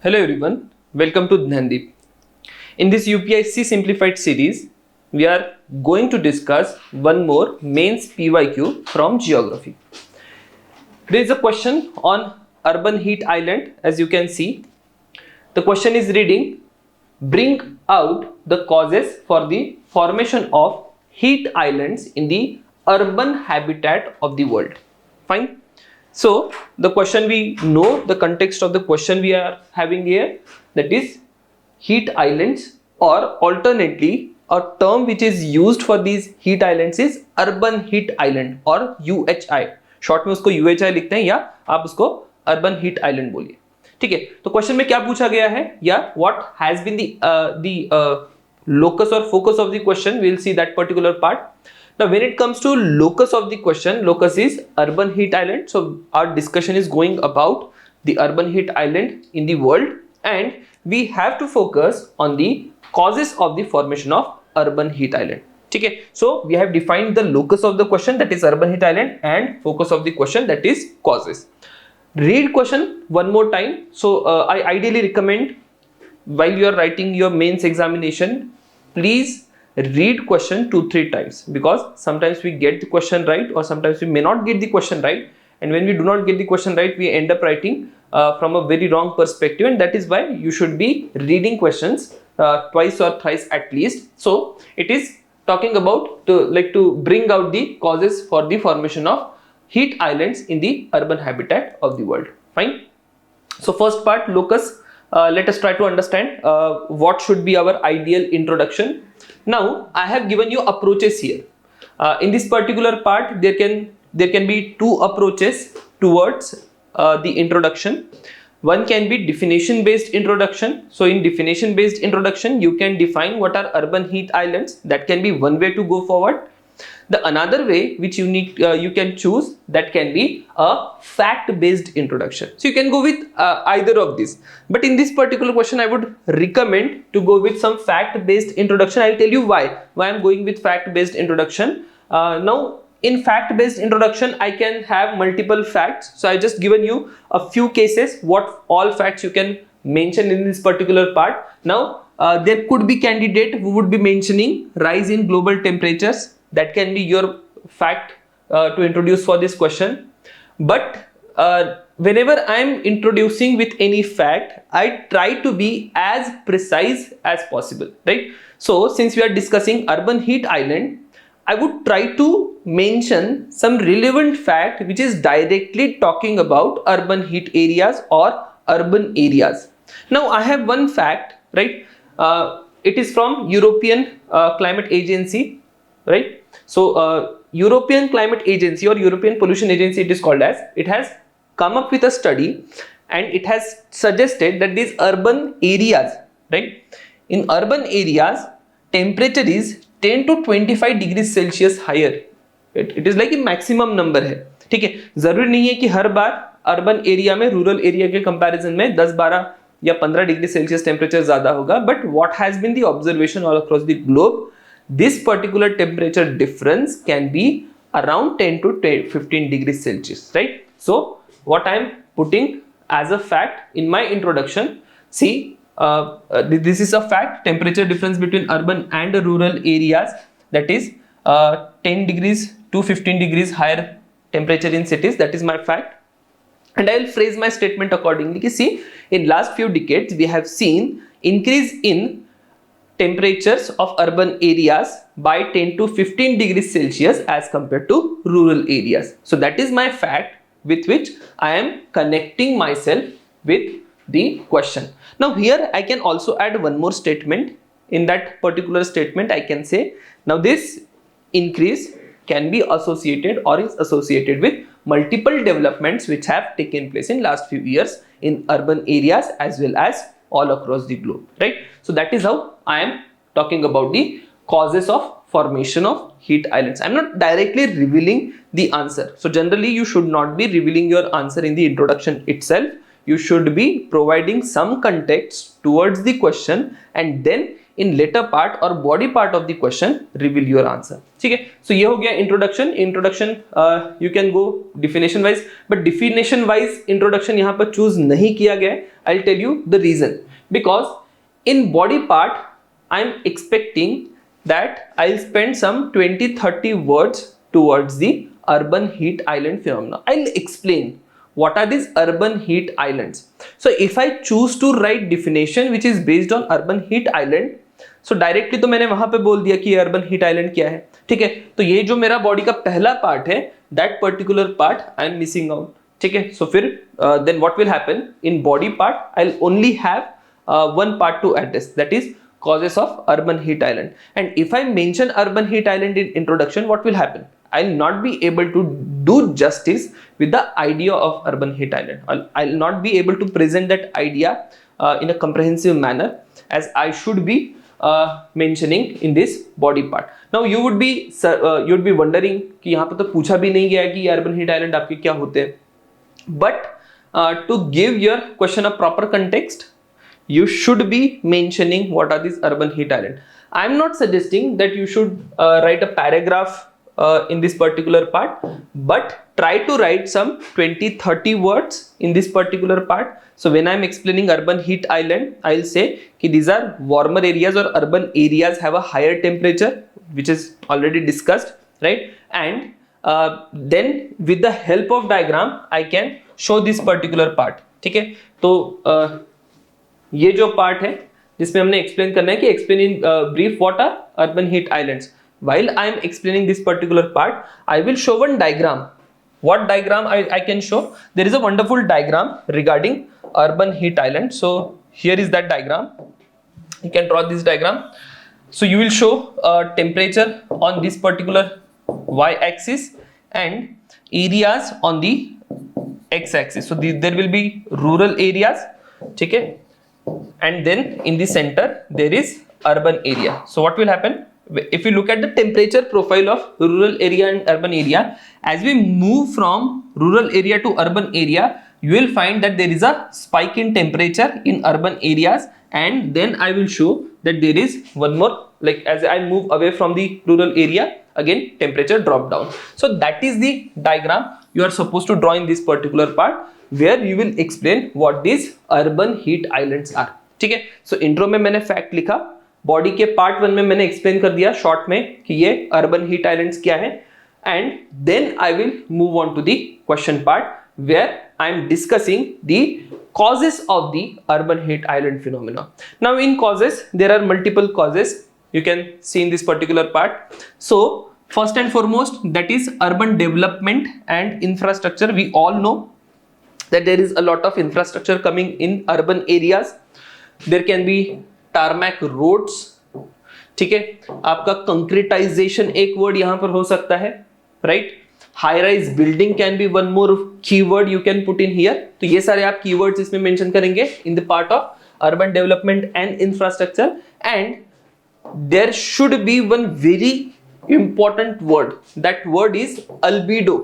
Hello everyone, welcome to Dhandeep. In this UPSC Simplified series, we are going to discuss one more mains PYQ from geography. There is a question on urban heat island. As you can see, the question is reading, bring out the causes for the formation of heat islands in the urban habitat of the world. Fine. So the question, we know the context of the question we are having here, that is heat islands, or alternately a term which is used for these heat islands is urban heat island or UHI. Short में उसको UHI लिखते हैं या आप उसको urban heat island बोलिए. ठीक है, तो क्वेश्चन में क्या पूछा गया है या what has been the locus or focus of the question. We will see that particular part. Now when it comes to locus of the question, locus is urban heat island. So our discussion is going about the urban heat island in the world, and we have to focus on the causes of the formation of urban heat island. Okay, so we have defined the locus of the question, that is urban heat island, and focus of the question, that is causes. Read question one more time. So I ideally recommend, while you are writing your mains examination, please read question 2-3 times, because sometimes we get the question right or sometimes we may not get the question right, and when we do not get the question right, we end up writing from a very wrong perspective, and that is why you should be reading questions twice or thrice at least. So it is talking about to bring out the causes for the formation of heat islands in the urban habitat of the world. Fine. So first part, locus. Let us try to understand what should be our ideal introduction. Now I have given you approaches here. In this particular part, there can be two approaches towards the introduction. One can be definition based introduction. So in definition based introduction, you can define what are urban heat islands. That can be one way to go forward. The another way which you can choose, that can be a fact based introduction. So you can go with either of these, but in this particular question I would recommend to go with some fact based introduction. I'll tell you why I'm going with fact based introduction. Now in fact based introduction, I can have multiple facts. So I just given you a few cases, what all facts you can mention in this particular part. Now there could be candidate who would be mentioning rise in global temperatures. That can be your fact to introduce for this question. But whenever I am introducing with any fact, I try to be as precise as possible, right? So since we are discussing urban heat island, I would try to mention some relevant fact which is directly talking about urban heat areas or urban areas. Now I have one fact, right? It is from European Climate Agency, right? So European Climate Agency or European Pollution Agency, it is called as, it has come up with a study, and it has suggested that these urban areas, right, in urban areas temperature is 10 to 25 degrees Celsius higher. It is like a maximum number है. ठीक है, जरूरी नहीं है कि हर बार urban area में रूरल एरिया के कंपैरिजन में 10-12 या 15 डिग्री सेल्सियस टेम्परेचर ज्यादा होगा. But what has been the observation all across the globe, this particular temperature difference can be around 10 to 15 degrees Celsius, right? So what I am putting as a fact in my introduction, see, this is a fact, temperature difference between urban and rural areas, that is 10 degrees to 15 degrees higher temperature in cities. That is my fact, and I will phrase my statement accordingly. See, in last few decades we have seen increase in temperatures of urban areas by 10 to 15 degrees Celsius as compared to rural areas. So that is my fact with which I am connecting myself with the question. Now here I can also add one more statement. In that particular statement I can say, now this increase can be associated or is associated with multiple developments which have taken place in last few years in urban areas as well as all across the globe, right? So that is how I am talking about the causes of formation of heat islands. I am not directly revealing the answer. So generally you should not be revealing your answer in the introduction itself. You should be providing some context towards the question, and then in later part or body part of the question reveal your answer. ठीक है, so ये हो गया introduction. You can go definition wise, but definition wise introduction यहाँ पर choose नहीं किया गया है. I'll tell you the reason. Because in body part I'm expecting that I'll spend some 20-30 words towards the urban heat island phenomena. I'll explain what are these urban heat islands. So if I choose to write definition which is based on urban heat island, so directly तो मैंने वहां पे बोल दिया कि urban heat island क्या है. ठीक है, तो ये जो मेरा बॉडी का पहला पार्ट है, that particular part I am missing out. ठीक है, so फिर then what will happen in body part, I'll only have one part to address, that is causes of urban heat island. And if I mention urban heat island in introduction, what will happen? I'll not be able to do justice with the idea of urban heat island. I'll not be able to present that idea in a comprehensive manner as I should be mentioning in this body part. Now you would be wondering कि यहाँ पर तो पूछा भी नहीं गया है कि urban heat island आपके क्या होते हैं. But to give your question a proper context, you should be mentioning what are these urban heat island. I am not suggesting that you should write a paragraph in this particular part, but try to write some 20-30 words in this particular part. So when I am explaining urban heat island, I will say कि these are warmer areas or urban areas have a higher temperature, which is already discussed, right? And then with the help of diagram I can show this particular part. ठीक है, तो ये जो part है जिसमें हमने explain करना है कि explain in brief what are urban heat islands. While I am explaining this particular part, I will show one diagram. What diagram I can show? There is a wonderful diagram regarding urban heat island. So here is that diagram. You can draw this diagram. So you will show temperature on this particular y-axis and areas on the x-axis. So there will be rural areas, ठीक है? And then in the center there is urban area. So what will happen if you look at the temperature profile of rural area and urban area? As we move from rural area to urban area, you will find that there is a spike in temperature in urban areas, and then I will show that there is one more, like as I move away from the rural area, again temperature drop down. So that is the diagram you are supposed to draw in this particular part, where you will explain what these urban heat islands are. ठीक है, सो intro में मैंने fact लिखा, body के part 1 में मैंने explain कर दिया शॉर्ट में कि ये अर्बन हीट आइलैंड्स क्या है, and then I will move on to the question part where I am discussing the causes of the urban heat island phenomena. Now in causes there are multiple causes you can see in this particular part. So first and foremost, that is urban development and infrastructure. We all know that there is a lot of infrastructure coming in urban areas. There can be tarmac roads, ठीक है, आपका कंक्रीटाइजेशन एक word यहां पर हो सकता है, right? High rise building can be one more keyword you can put in here. तो ये सारे आप कीवर्ड्स इसमें मेंशन करेंगे in the part of urban development and infrastructure. And there should be one very important word, that word is albedo.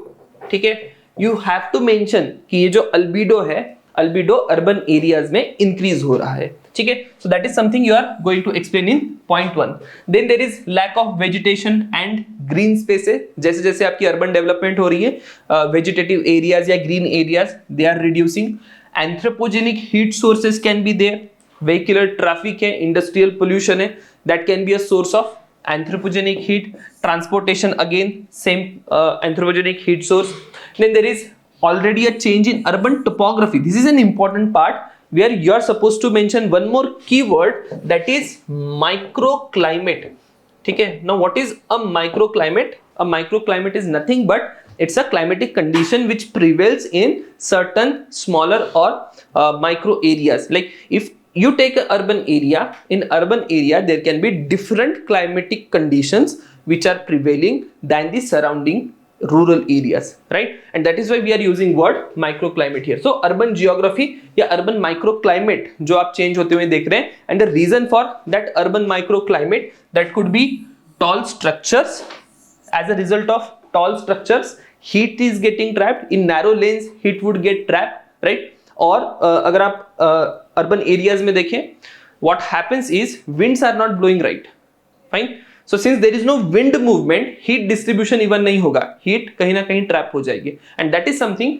ठीक है, you have to mention कि ये जो अल्बिडो है, अल्बिडो अर्बन एरियाज में इंक्रीज हो रहा है. ठीक है, so that is something you are going to explain in point 1. Then there is lack of vegetation and green spaces. जैसे जैसे आपकी अर्बन डेवलपमेंट हो रही है, वेजिटेटिव एरियाज या green areas they are reducing. Anthropogenic heat sources can be there. Vehicular traffic है, industrial pollution है, that can be a source of anthropogenic heat. Transportation, again same anthropogenic heat source. Then there is already a change in urban topography. This is an important part where you are supposed to mention one more keyword, that is microclimate. ठीक है, now what is a microclimate? A microclimate is nothing but it's a climatic condition which prevails in certain smaller or micro areas. Like if you take an urban area, in urban area there can be different climatic conditions which are prevailing than the surrounding rural areas, right? And that is why we are using word microclimate here. So urban geography या urban microclimate जो आप change होते हुए देख रहे हैं, and the reason for that urban microclimate, that could be tall structures. As a result of tall structures, heat is getting trapped in narrow lanes, heat would get trapped, right? और अगर आप urban areas में देखें what happens is winds are not blowing right. Fine. So since there is no wind movement, heat distribution even नहीं होगा, heat कहीं ना कहीं trap हो जाएगी, and that is something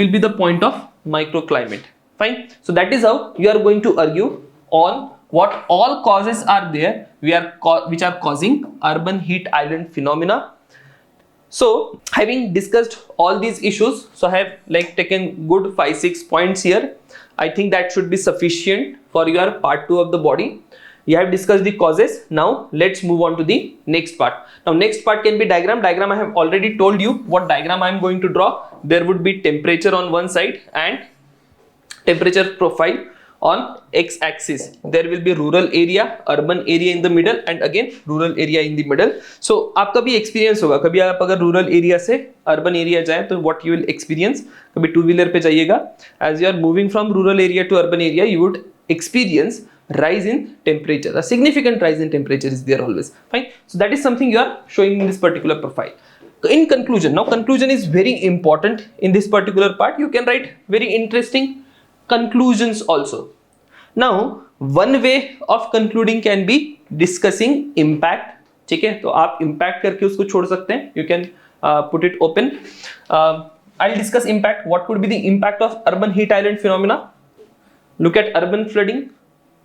will be the point of microclimate. Fine. So that is how you are going to argue on what all causes are there which are causing urban heat island phenomena. So having discussed all these issues, so I have like taken good 5-6 points here. I think that should be sufficient for your part 2 of the body. You have discussed the causes. Now let's move on to the next part. Now next part can be diagram. I have already told you what diagram I am going to draw. There would be temperature on one side and temperature profile on x-axis. There will be rural area, urban area in the middle, and again rural area in the middle. So आपका भी experience होगा, कभी आप अगर rural area से urban area जाएं तो what you will experience, कभी two wheeler पे जाइएगा, as you are moving from rural area to urban area, you would experience rise in temperature. A significant rise in temperature is there always. Fine. So that is something you are showing in this particular profile. In conclusion, now conclusion is very important in this particular part. You can write very interesting conclusions also. Now one way of concluding can be discussing impact. ठीक है, तो आप impact करके उसको छोड़ सकते हैं. You can put it open. I'll discuss impact. What would be the impact of urban heat island phenomena? Look at urban flooding,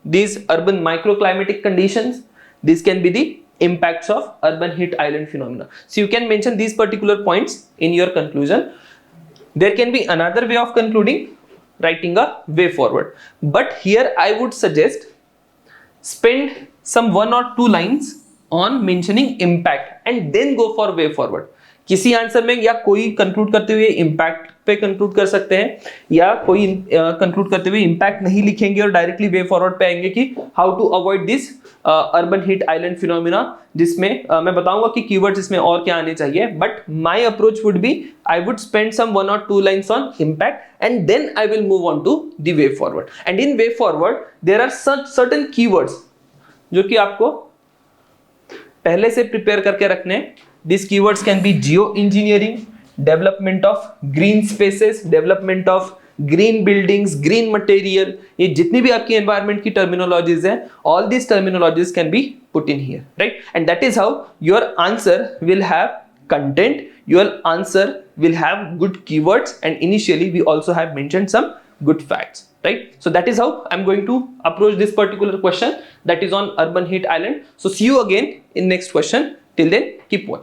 these urban microclimatic conditions. These can be the impacts of urban heat island phenomena. So you can mention these particular points in your conclusion. There can be another way of concluding, writing a way forward, but here I would suggest spend some 1 or 2 lines on mentioning impact and then go for way forward. किसी answer में या कोई conclude करते हुए impact पे conclude कर सकते हैं, या कोई कंक्लूड करते हुए इम्पैक्ट नहीं लिखेंगे और डायरेक्टली वे फॉरवर्ड पे आएंगे कि how to avoid this urban heat island phenomena, जिसमें मैं बताऊंगा कि कीवर्ड्स इसमें और क्या आने चाहिए. But my approach would be I would spend some 1 or 2 lines on impact and then I will move on to the way forward. And in way forward there are certain keywords जो कि आपको पहले से prepare करके रखने. These keywords can be geoengineering, development of green spaces, development of green buildings, green material. ये जितनी भी आपकी environment की terminologies हैं, all these terminologies can be put in here, right? And that is how your answer will have content. Your answer will have good keywords, and initially we also have mentioned some good facts, right? So that is how I'm going to approach this particular question that is on urban heat island. So see you again in next question. Till then, keep watching.